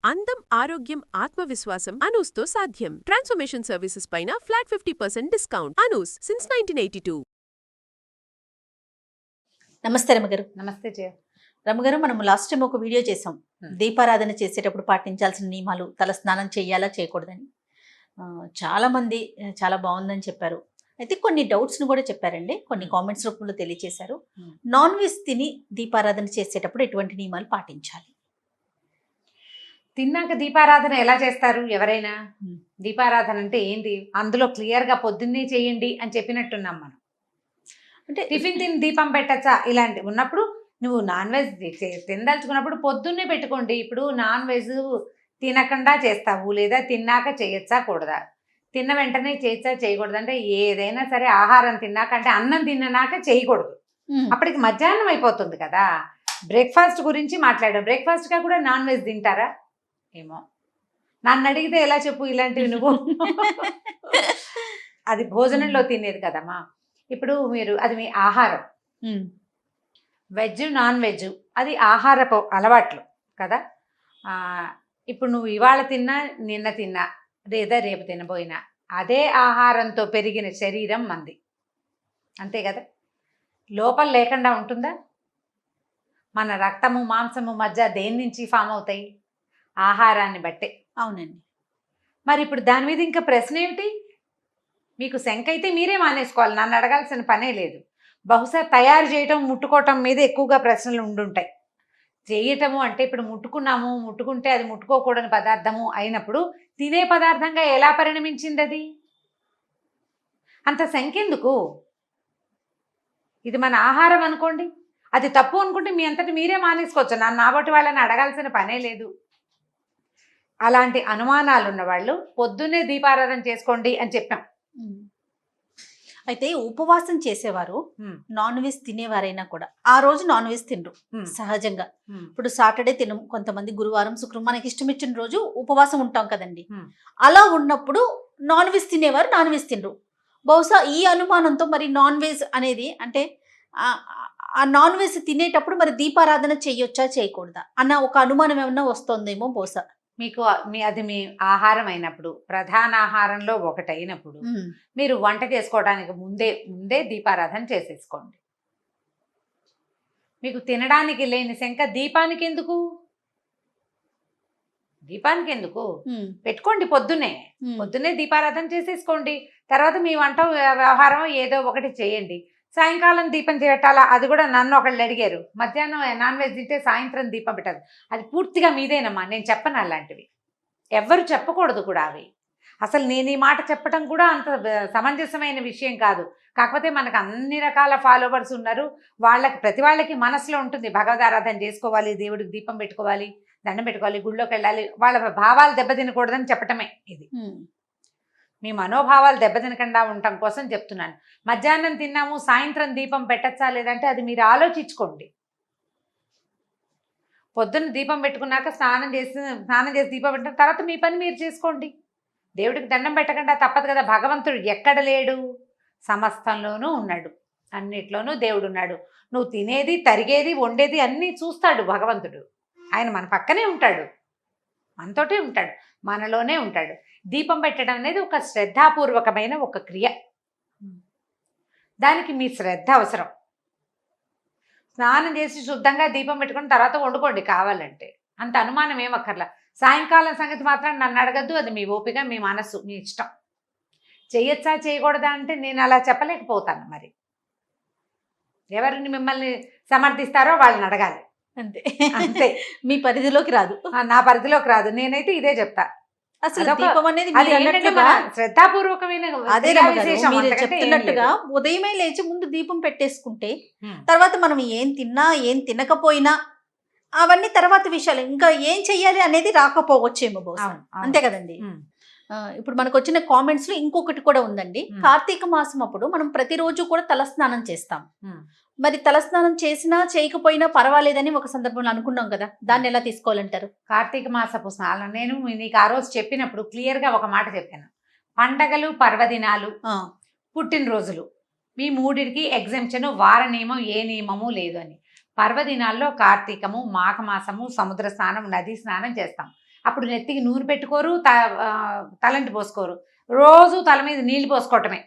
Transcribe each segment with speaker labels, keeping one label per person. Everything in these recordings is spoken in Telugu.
Speaker 1: అందం, ఆరోగ్యం, ఆత్మవిశ్వాసం అనూస్తో సాధ్యం. ట్రాన్స్ఫర్మేషన్ సర్వీసెస్ పైన ఫ్లాట్ 50% డిస్కౌంట్. అనూస్ సిన్స్ 1982.
Speaker 2: నమస్తే రమగారు.
Speaker 3: నమస్తే జయ.
Speaker 2: రమగారు, మనం లాస్ట్ టైం ఒక వీడియో చేసాం. దీపారాధన చేసేటప్పుడు పాటించాల్సిన నియమాలు, తల స్నానం చేయాలా చేయకూడదని. చాలా మంది చాలా బాగుందని చెప్పారు. అయితే కొన్ని డౌట్స్ను కూడా చెప్పారండి, కొన్ని కామెంట్స్ రూపంలో తెలియజేశారు. నాన్ వెజ్ తిని దీపారాధన చేసేటప్పుడు ఎటువంటి నియమాలు పాటించాలి?
Speaker 3: తిన్నాక దీపారాధన ఎలా చేస్తారు ఎవరైనా? దీపారాధన అంటే ఏంటి? అందులో క్లియర్గా పొద్దున్నే చేయండి అని చెప్పినట్టున్నాం మనం. అంటే టిఫిన్ తిని దీపం పెట్టచ్చా ఇలాంటి ఉన్నప్పుడు నువ్వు నాన్ వెజ్ తినదలుచుకున్నప్పుడు పొద్దున్నే పెట్టుకోండి. ఇప్పుడు నాన్ వెజ్ తినకుండా చేస్తావు లేదా తిన్నాక చేయొచ్చా కూడదా? తిన్న వెంటనే చేయొచ్చా చేయకూడదు? అంటే ఏదైనా సరే ఆహారం తిన్నాక, అంటే అన్నం తిన్నాక చేయకూడదు. అప్పటికి మధ్యాహ్నం అయిపోతుంది కదా. బ్రేక్ఫాస్ట్ గురించి మాట్లాడాం. బ్రేక్ఫాస్ట్గా కూడా నాన్ వెజ్ తింటారా? ఏమో, నన్ను అడిగితే ఎలా చెప్పు ఇలాంటివి నువ్వు. అది భోజనంలో తినేది కదమ్మా. ఇప్పుడు మీరు అది మీ ఆహారం. వెజ్ నాన్ వెజ్ అది ఆహారపు అలవాట్లు కదా. ఇప్పుడు నువ్వు ఇవాళ తిన్నా, నిన్న తిన్నా, లేదా రేపు తినబోయినా అదే ఆహారంతో పెరిగిన శరీరం మంది, అంతే కదా. లోపల లేకుండా ఉంటుందా? మన రక్తము మాంసము మధ్య దేని నుంచి ఫామ్ అవుతాయి? ఆహారాన్ని బట్టే.
Speaker 2: అవునండి.
Speaker 3: మరి ఇప్పుడు దాని మీద ఇంకా ప్రశ్న ఏమిటి? మీకు శంక అయితే మీరే మానేసుకోవాలి, నన్ను అడగాల్సిన పనే లేదు. బహుశా తయారు చేయటం, ముట్టుకోవటం మీద ఎక్కువగా ప్రశ్నలు ఉండుంటాయి. చేయటము అంటే ఇప్పుడు ముట్టుకున్నాము, ముట్టుకుంటే అది ముట్టుకోకూడని పదార్థము అయినప్పుడు తినే పదార్థంగా ఎలా పరిణమించింది అది? అంత శంకెందుకు? ఇది మన ఆహారం అనుకోండి, అది తప్పు అనుకుంటే మీ అంతటి మీరే మానేసుకోవచ్చు. నన్ను నాబట్టి వాళ్ళని అడగాల్సిన పనే లేదు. అలాంటి అనుమానాలు ఉన్నవాళ్ళు పొద్దున్నే దీపారాధన చేసుకోండి అని చెప్పాం.
Speaker 2: అయితే ఉపవాసం చేసేవారు, నాన్ వెజ్ తినేవారైనా కూడా ఆ రోజు నాన్ వెజ్ తినరు సహజంగా. ఇప్పుడు సాటర్డే తినం, కొంతమంది గురువారం, శుక్రవారం మనకి ఇష్టం ఇచ్చిన రోజు ఉపవాసం ఉంటాం కదండి. అలా ఉన్నప్పుడు నాన్ వెజ్ తినేవారు నాన్ వెజ్ తినరు. బహుశా ఈ అనుమానంతో మరి నాన్ వెజ్ అనేది అంటే ఆ నాన్ వెజ్ తినేటప్పుడు మరి దీపారాధన చేయొచ్చా చేయకూడదా అన్న ఒక అనుమానం ఏమన్నా వస్తుందేమో బహుశా.
Speaker 3: మీకు అది మీ ఆహారం అయినప్పుడు, ప్రధాన ఆహారంలో ఒకటి అయినప్పుడు మీరు వంట చేసుకోవడానికి ముందే దీపారాధన చేసేసుకోండి. మీకు తినడానికి లేని శంక దీపానికి ఎందుకు? దీపానికి ఎందుకు? పెట్టుకోండి పొద్దున్నే దీపారాధన చేసేసుకోండి. తర్వాత మీ వంట వ్యవహారం ఏదో ఒకటి చేయండి. సాయంకాలం దీపం పెట్టాలా? అది కూడా నన్ను ఒకళ్ళు అడిగారు. మధ్యాహ్నం నాన్ వెజ్ తింటే సాయంత్రం దీపం పెట్టాలి. అది పూర్తిగా మీదేనమ్మా, నేను చెప్పను అలాంటివి. ఎవ్వరు చెప్పకూడదు కూడా అవి. అసలు నేను ఈ మాట చెప్పడం కూడా అంత సమంజసమైన విషయం కాదు. కాకపోతే మనకు అన్ని రకాల ఫాలోవర్స్ ఉన్నారు. ప్రతి వాళ్ళకి మనసులో ఉంటుంది భగవద్ ఆరాధన చేసుకోవాలి, దేవుడికి దీపం పెట్టుకోవాలి, దండం పెట్టుకోవాలి, గుళ్ళోకి వెళ్ళాలి. వాళ్ళ భావాలు దెబ్బతినకూడదని చెప్పటమే ఇది. మీ మనోభావాలు దెబ్బతినకుండా ఉండటం కోసం చెప్తున్నాను. మధ్యాహ్నం తిన్నాము, సాయంత్రం దీపం పెట్టచ్చా లేదంటే అది మీరు ఆలోచించుకోండి. పొద్దున్న దీపం పెట్టుకున్నాక స్నానం చేసి దీపం పెట్టిన తర్వాత మీ పని మీరు చేసుకోండి. దేవుడికి దండం పెట్టకుండా తప్పదు కదా. భగవంతుడు ఎక్కడ లేడు? సమస్తంలోనూ ఉన్నాడు, అన్నిట్లోనూ దేవుడు ఉన్నాడు. నువ్వు తినేది, తరిగేది, వండేది అన్నీ చూస్తాడు భగవంతుడు. ఆయన మన పక్కనే ఉంటాడు, మనతోటే ఉంటాడు, మనలోనే ఉంటాడు. దీపం పెట్టడం అనేది ఒక శ్రద్ధాపూర్వకమైన ఒక క్రియ. దానికి మీ శ్రద్ధ అవసరం. స్నానం చేసి శుద్ధంగా దీపం పెట్టుకుని తర్వాత వండుకోండి కావాలంటే, అంత అనుమానం ఏమక్కర్లా. సాయంకాలం సంగతి మాత్రం నన్ను అడగద్దు, అది మీ ఓపిక, మీ మనస్సు, మీ ఇష్టం. చేయొచ్చా చేయకూడదా అంటే నేను అలా చెప్పలేకపోతాను. మరి ఎవరిని మిమ్మల్ని సమర్థిస్తారో వాళ్ళని అడగాలి,
Speaker 2: అంతే.
Speaker 3: అంతే.
Speaker 2: మీ పరిధిలోకి రాదు,
Speaker 3: నా పరిధిలోకి రాదు. నేనైతే ఇదే చెప్తా.
Speaker 2: అసలు దీపం అనేది
Speaker 3: శ్రద్ధాపూర్వకమైన.
Speaker 2: అదే మీరు చెప్తున్నట్టుగా ఉదయమే లేచి ముందు దీపం పెట్టేసుకుంటే తర్వాత మనం ఏం తిన్నా ఏం తినకపోయినా అవన్నీ తర్వాత విషయాలు, ఇంకా ఏం చెయ్యాలి అనేది రాకపోవచ్చేమో బహుశా. అంతే కదండి. ఇప్పుడు మనకు వచ్చిన కామెంట్స్ లో ఇంకొకటి కూడా ఉందండి. కార్తీక మాసం అప్పుడు మనం ప్రతిరోజు కూడా తలస్నానం చేస్తాం. మరి తలస్నానం చేసినా చేయకపోయినా పర్వాలేదని ఒక సందర్భంలో అనుకున్నాం కదా, దాన్ని ఎలా తీసుకోవాలంటారు?
Speaker 3: కార్తీక మాసపు స్నానం నేను నీకు ఆ రోజు చెప్పినప్పుడు క్లియర్గా ఒక మాట చెప్పాను. పండగలు, పర్వదినాలు, పుట్టినరోజులు, మీ మూడిటికి ఎగ్జెంప్షన్, వార నియమం ఏ నియమము లేదు అని. పర్వదినాల్లో కార్తీకము, మాఘమాసము, సముద్ర స్నానం, నదీ స్నానం చేస్తాం. అప్పుడు నెత్తికి నూనె పెట్టుకోరు, తలంటి పోసుకోరు. రోజు తల మీద నీళ్లు పోసుకోవటమే.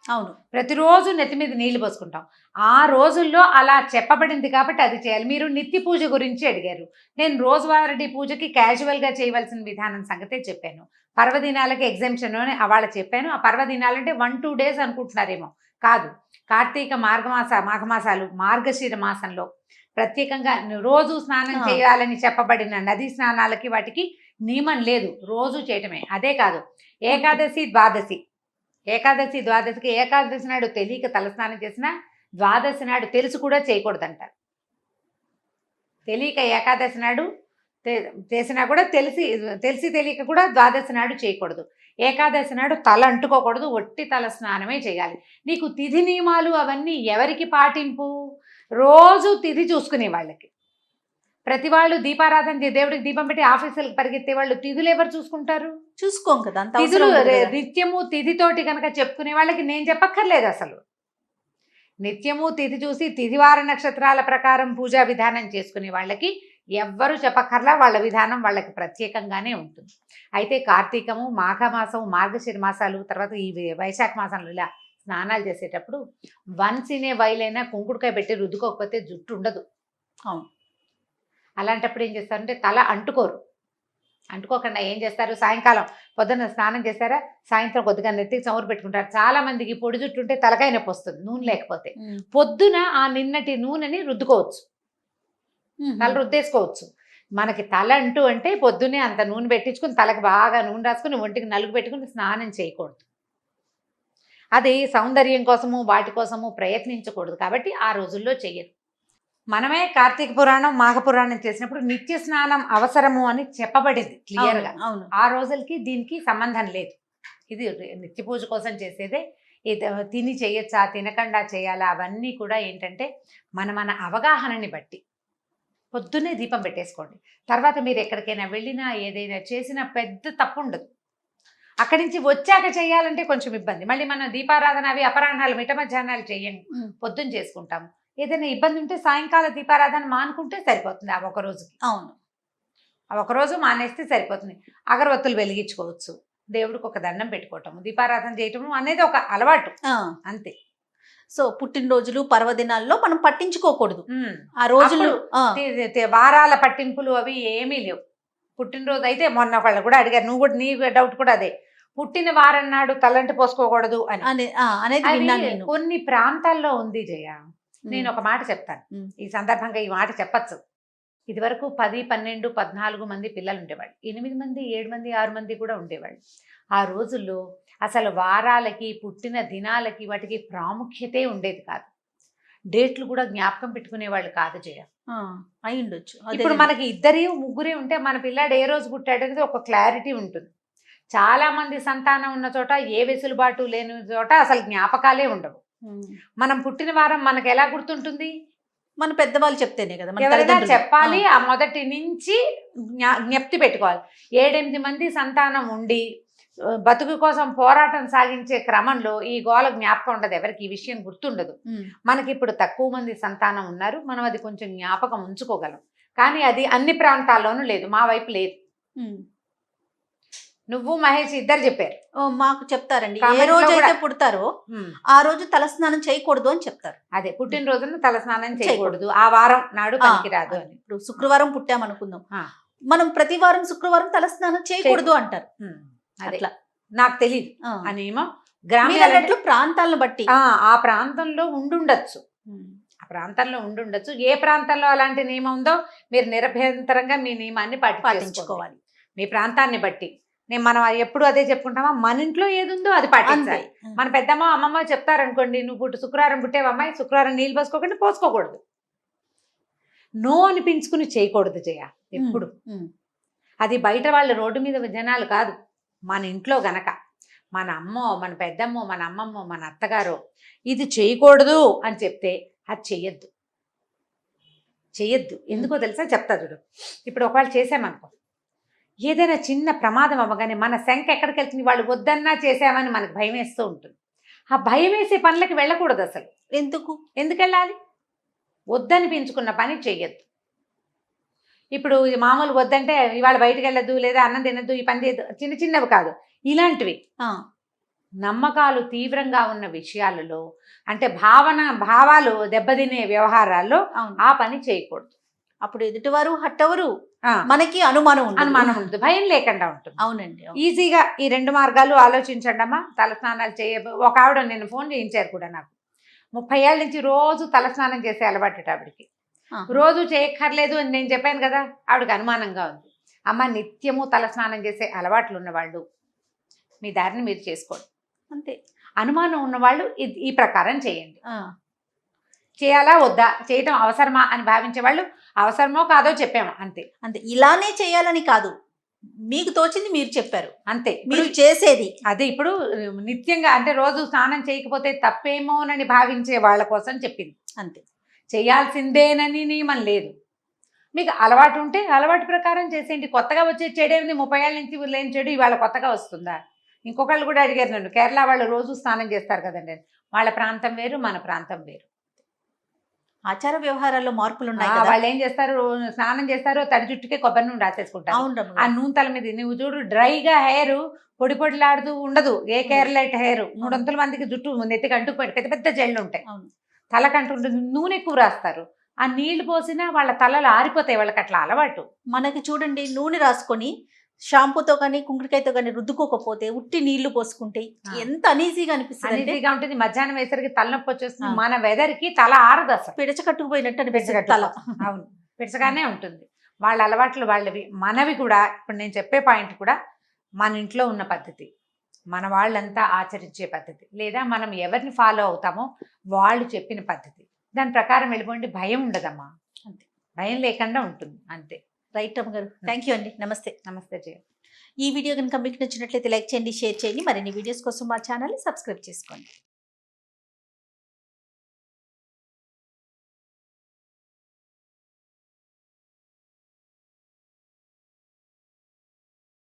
Speaker 2: అవును.
Speaker 3: ప్రతిరోజు నెత్తి మీద నీళ్లు పోసుకుంటాం. ఆ రోజుల్లో అలా చెప్పబడింది కాబట్టి అది చేయాలి. మీరు నిత్య పూజ గురించి అడిగారు. నేను రోజువారీ పూజకి క్యాజువల్గా చేయవలసిన విధానం సంగతే చెప్పాను. పర్వదినాలకి ఎగ్జామ్షన్ అని అవాళ చెప్పాను. ఆ పర్వదినాలంటే 1-2 డేస్ అనుకుంటున్నారేమో, కాదు. కార్తీక మాఘమాసాలు, మార్గశిర మాసంలో ప్రత్యేకంగా రోజు స్నానం చేయాలని చెప్పబడిన నదీ స్నానాలకి వాటికి నియమం లేదు, రోజు చేయటమే. అదే కాదు, ఏకాదశి ద్వాదశికి ఏకాదశి నాడు తెలియక తలస్నానం చేసినా ద్వాదశి నాడు తెలిసి కూడా చేయకూడదంటారు. తెలియక ఏకాదశి నాడు చేసినా కూడా తెలిసి తెలియక కూడా ద్వాదశి నాడు చేయకూడదు. ఏకాదశి నాడు తల అంటుకోకూడదు, ఒట్టి తల స్నానమే చేయాలి. నీకు తిథి నియమాలు అవన్నీ ఎవరికి పాటింపు? రోజు తిథి చూసుకునే వాళ్ళకి. ప్రతి వాళ్ళు దీపారాధన దేవుడికి దీపం పెట్టి ఆఫీసులకు పరిగెత్తే వాళ్ళు తిథులు ఎవరు చూసుకుంటారు?
Speaker 2: చూసుకోం కదా, అంత
Speaker 3: తిథులు
Speaker 2: అవసరం ఉండదు కదా.
Speaker 3: నిత్యము తిథితోటి కనుక చెప్పుకునే వాళ్ళకి నేను చెప్పక్కర్లేదు. అసలు నిత్యము తిథి చూసి తిథివార నక్షత్రాల ప్రకారం పూజా విధానం చేసుకునే వాళ్ళకి ఎవ్వరు చెప్పక్కర్లా, వాళ్ళ విధానం వాళ్ళకి ప్రత్యేకంగానే ఉంటుంది. అయితే కార్తీకము, మాఘమాసం, మార్గశిర మాసాలు, తర్వాత ఈ వైశాఖ మాసంలో ఇలా స్నానాలు చేసేటప్పుడు వన్స్ ఇన్ ఏ వైల్ అయినా కుంకుడుకాయ పెట్టి రుద్దుకోకపోతే జుట్టు ఉండదు.
Speaker 2: అవును.
Speaker 3: అలాంటప్పుడు ఏం చేస్తారంటే తల అంటుకోకుండా ఏం చేస్తారు, సాయంకాలం పొద్దున్న స్నానం చేస్తారా, సాయంత్రం కొద్దిగా నెత్తికి చమురు పెట్టుకుంటారు. చాలా మందికి పొడి జుట్టు ఉంటే తలకాయ నొప్పి వస్తుంది నూనె లేకపోతే. పొద్దున ఆ నిన్నటి నూనెని రుద్దుకోవచ్చు, తల రుద్దేసుకోవచ్చు. మనకి తల అంటే పొద్దున్నే అంత నూనె పెట్టించుకుని తలకి బాగా నూనె రాసుకుని ఒంటికి నలుగు పెట్టుకుని స్నానం చేయకూడదు. అది సౌందర్యం కోసము వాటి కోసము ప్రయత్నించకూడదు. కాబట్టి ఆ రోజుల్లో చెయ్యరు. మనమే కార్తీక పురాణం, మాఘ పురాణం చేసినప్పుడు నిత్య స్నానం అవసరము అని చెప్పబడింది క్లియర్గా.
Speaker 2: అవును.
Speaker 3: ఆ రోజులకి దీనికి సంబంధం లేదు. ఇది నిత్య పూజ కోసం చేసేదే. ఇది తిని చేయొచ్చా, తినకుండా చేయాలా, అవన్నీ కూడా ఏంటంటే మన అవగాహనని బట్టి. పొద్దున్నే దీపం పెట్టేసుకోండి. తర్వాత మీరు ఎక్కడికైనా వెళ్ళినా ఏదైనా చేసినా పెద్ద తప్పు ఉండదు. అక్కడి నుంచి వచ్చాక చేయాలంటే కొంచెం ఇబ్బంది. మళ్ళీ మనం దీపారాధన అవి అపరాహ్నాలు మిట్ట మధ్యాహ్నాలు చేయండి, పొద్దున్న చేసుకుంటాము. ఏదైనా ఇబ్బంది ఉంటే సాయంకాల దీపారాధన మానుకుంటే సరిపోతుంది. ఆ ఒక రోజుకి.
Speaker 2: అవును.
Speaker 3: ఆ ఒకరోజు మానేస్తే సరిపోతుంది. అగరవత్తులు వెలిగించుకోవచ్చు, దేవుడికి ఒక దండం పెట్టుకోవటం, దీపారాధన చేయటము అనేది ఒక అలవాటు అంతే.
Speaker 2: సో పుట్టినరోజులు, పర్వదినాల్లో మనం పట్టించుకోకూడదు ఆ రోజులు.
Speaker 3: వారాల పట్టింపులు అవి ఏమీ లేవు. పుట్టినరోజు అయితే మొన్న ఒకళ్ళు కూడా అడిగారు, నువ్వు కూడా, నీ డౌట్ కూడా అదే, పుట్టిన వారం నాడు తలంటి పోసుకోకూడదు అని. కొన్ని ప్రాంతాల్లో ఉంది జయ. నేను ఒక మాట చెప్తాను, ఈ సందర్భంగా ఈ మాట చెప్పచ్చు. ఇదివరకు 10, 12, 14 మంది పిల్లలు ఉండేవాళ్ళు. 8 మంది, 7 మంది, 6 మంది కూడా ఉండేవాళ్ళు. ఆ రోజుల్లో అసలు వారాలకి, పుట్టిన దినాలకి, వాటికి ప్రాముఖ్యతే ఉండేది కాదు. డేట్లు కూడా జ్ఞాపకం పెట్టుకునేవాళ్ళు కాదు జయ.
Speaker 2: అయి ఉండొచ్చు.
Speaker 3: ఇప్పుడు మనకి 2, 3 ఉంటే మన పిల్లాడు ఏ రోజు పుట్టాడు అనేది ఒక క్లారిటీ ఉంటుంది. చాలా మంది సంతానం ఉన్న చోట, ఏ వెసులుబాటు లేని చోట అసలు జ్ఞాపకాలే ఉండవు. మనం పుట్టిన వారం మనకు ఎలా గుర్తుంటుంది?
Speaker 2: మన పెద్దవాళ్ళు చెప్తేనే కదా.
Speaker 3: ఎవరైనా చెప్పాలి, ఆ మొదటి నుంచి జ్ఞప్తి పెట్టుకోవాలి. 7-8 మంది సంతానం ఉండి బతుకు కోసం పోరాటం సాగించే క్రమంలో ఈ గోల జ్ఞాపకం ఉండదు, ఎవరికి ఈ విషయం గుర్తుండదు. మనకి ఇప్పుడు తక్కువ మంది సంతానం ఉన్నారు, మనం అది కొంచెం జ్ఞాపకం ఉంచుకోగలం. కానీ అది అన్ని ప్రాంతాల్లోనూ లేదు, మా వైపు లేదు. నువ్వు మహేష్ ఇద్దరు చెప్పారు.
Speaker 2: మాకు చెప్తారండి, ఏ రోజు అయితే పుడతారో ఆ రోజు తలస్నానం చేయకూడదు అని చెప్తారు.
Speaker 3: అదే, పుట్టినరోజున తలస్నానం చేయకూడదు, ఆ వారం నాడు పనికిరాదు అని.
Speaker 2: ఇప్పుడు శుక్రవారం పుట్టామనుకుందాం, మనం ప్రతి వారం శుక్రవారం తలస్నానం చేయకూడదు అంటారు. అట్లా
Speaker 3: నాకు తెలియదు ఆ నియమం.
Speaker 2: గ్రామీణ ప్రాంతాలను బట్టి
Speaker 3: ఆ ప్రాంతంలో ఉండుండొచ్చు, ఆ ప్రాంతంలో ఉండుండొచ్చు. ఏ ప్రాంతంలో అలాంటి నియమం ఉందో మీరు నిరభ్యంతరంగా మీ నియమాన్ని పాటించుకోవాలి, మీ ప్రాంతాన్ని బట్టి. మనం ఎప్పుడు అదే చెప్పుకుంటామా, మన ఇంట్లో ఏది ఉందో అది పాటించాలి. మన పెద్దమ్మ, అమ్మమ్మ చెప్తారనుకోండి, నువ్వు శుక్రవారం పుట్టేవమ్మాయి, శుక్రవారం నీళ్ళు పోసుకోకండి, పోసుకోకూడదు. నో అనిపించుకుని చేయకూడదు జయ ఎప్పుడు. అది బయట వాళ్ళ రోడ్డు మీద జనాలు కాదు, మన ఇంట్లో గనక మన అమ్మో, మన పెద్దమ్మో, మన అమ్మమ్మో, మన అత్తగారో ఇది చేయకూడదు అని చెప్తే అది చెయ్యొద్దు. ఎందుకో తెలుసా, చెప్తా చూడు. ఇప్పుడు ఒకవేళ చేసామనుకో, ఏదైనా చిన్న ప్రమాదం అవ్వగానే మన శంఖ ఎక్కడికి వెళ్తుంది, వాళ్ళు వద్దన్నా చేసామని మనకు భయం వేస్తూ ఉంటుంది. ఆ భయం వేసే పనులకి వెళ్ళకూడదు అసలు. ఎందుకు వెళ్ళాలి? వద్దనిపించుకున్న పని చెయ్యొద్దు. ఇప్పుడు ఈ మామూలు వద్దంటే ఇవాళ బయటకు వెళ్ళదు లేదా అన్నం తినద్దు ఈ పని చేయదు, చిన్న చిన్నవి కాదు, ఇలాంటివి నమ్మకాలు తీవ్రంగా ఉన్న విషయాలలో అంటే భావాలు దెబ్బతినే వ్యవహారాల్లో ఆ పని చేయకూడదు.
Speaker 2: అప్పుడు ఎదుటివారు హట్ అవరు,
Speaker 3: ఆ,
Speaker 2: మనకి అనుమానం
Speaker 3: ఉంటుంది, భయం లేకుండా ఉంటుంది.
Speaker 2: అవునండి.
Speaker 3: ఈజీగా ఈ 2 మార్గాలు ఆలోచించండి అమ్మా. తలస్నానాలు ఒక ఆవిడ నిన్న ఫోన్ చేయించారు కూడా నాకు. 30 ఏళ్ళ నుంచి రోజు తలస్నానం చేసే అలవాటు ఆవిడకి. రోజు చేయక్కర్లేదు అని నేను చెప్పాను కదా, ఆవిడకి అనుమానంగా ఉంది. అమ్మ, నిత్యము తలస్నానం చేసే అలవాట్లు ఉన్నవాళ్ళు మీ దారిని మీరు చేసుకోండి.
Speaker 2: అంతే.
Speaker 3: అనుమానం ఉన్నవాళ్ళు ఈ ప్రకారం చేయండి. చేయాలా వద్దా, చేయటం అవసరమా అని భావించే వాళ్ళు అవసరమో కాదో చెప్పాము అంతే.
Speaker 2: అంతే, ఇలానే చేయాలని కాదు, మీకు తోచింది మీరు చెప్పారు
Speaker 3: అంతే.
Speaker 2: మీరు చేసేది
Speaker 3: అదే. ఇప్పుడు నిత్యంగా అంటే రోజు స్నానం చేయకపోతే తప్పేమోనని భావించే వాళ్ళ కోసం చెప్పింది.
Speaker 2: అంతే,
Speaker 3: చేయాల్సిందేనని నియమం లేదు. మీకు అలవాటు ఉంటే అలవాటు ప్రకారం చేసేయండి. కొత్తగా వచ్చే చెడేమిది, 30 ఏళ్ళ నుంచి లేని చెడు ఇవాళ కొత్తగా వస్తుందా? ఇంకొకళ్ళు కూడా అడిగారు నన్ను, కేరళ వాళ్ళు రోజు స్నానం చేస్తారు కదండి, వాళ్ళ ప్రాంతం వేరు మన ప్రాంతం వేరు,
Speaker 2: ఆచార వ్యవహారాల్లో మార్పులు ఉన్నాయి.
Speaker 3: వాళ్ళు ఏం చేస్తారు, స్నానం చేస్తారు, తడి జుట్టుకే కొబ్బరి నూనె రాసేసుకుంటారు. ఆ నూనె తల మీద నువ్వు చూడు, డ్రైగా హెయిర్ పొడి పొడిలాడుతూ ఉండదు. ఏ కేరళైట్ హెయిర్ 300 మందికి జుట్టు నెత్తికి అంటుకుపోయి పెద్ద పెద్ద జెళ్ళు ఉంటాయి, తలకంటూ ఉంటుంది, నూనె ఎక్కువ రాస్తారు. ఆ నీళ్లు పోసినా వాళ్ళ తలలు ఆరిపోతాయి, వాళ్ళకి అట్లా అలవాటు.
Speaker 2: మనకి చూడండి, నూనె రాసుకొని షాంపూతో కానీ కుంకుడికాయతో కానీ రుద్దుకోకపోతే ఉట్టి నీళ్లు పోసుకుంటే ఎంత అనీజీగా అనిపిస్తుంది.
Speaker 3: అనీజీగా ఉంటుంది. మధ్యాహ్నం వేసరికి తలనొప్పి వచ్చేస్తుంది. మన వెదర్ కి తల ఆరదు, అసలు
Speaker 2: పిడచ కట్టుకుపోయినట్టు అనిపిస్తుంది తల.
Speaker 3: అవును, పిడచగానే ఉంటుంది. వాళ్ళ అలవాట్లు వాళ్ళవి, మనవి కూడా. ఇప్పుడు నేను చెప్పే పాయింట్ కూడా మన ఇంట్లో ఉన్న పద్ధతి, మన వాళ్ళంతా ఆచరించే పద్ధతి, లేదా మనం ఎవరిని ఫాలో అవుతామో వాళ్ళు చెప్పిన పద్ధతి, దాని ప్రకారం వెళ్ళిపోండి. భయం ఉండదమ్మా, అంతే, భయం లేకుండా ఉంటుంది అంతే.
Speaker 2: రైట్ అమ్మ గారు, థ్యాంక్ యూ అండి. నమస్తే.
Speaker 3: నమస్తే జయ.
Speaker 2: ఈ వీడియో కనుక మీకు నచ్చినట్లయితే లైక్ చేయండి, షేర్ చేయండి. మరిన్ని వీడియోస్ కోసం మా ఛానల్ని సబ్స్క్రైబ్ చేసుకోండి.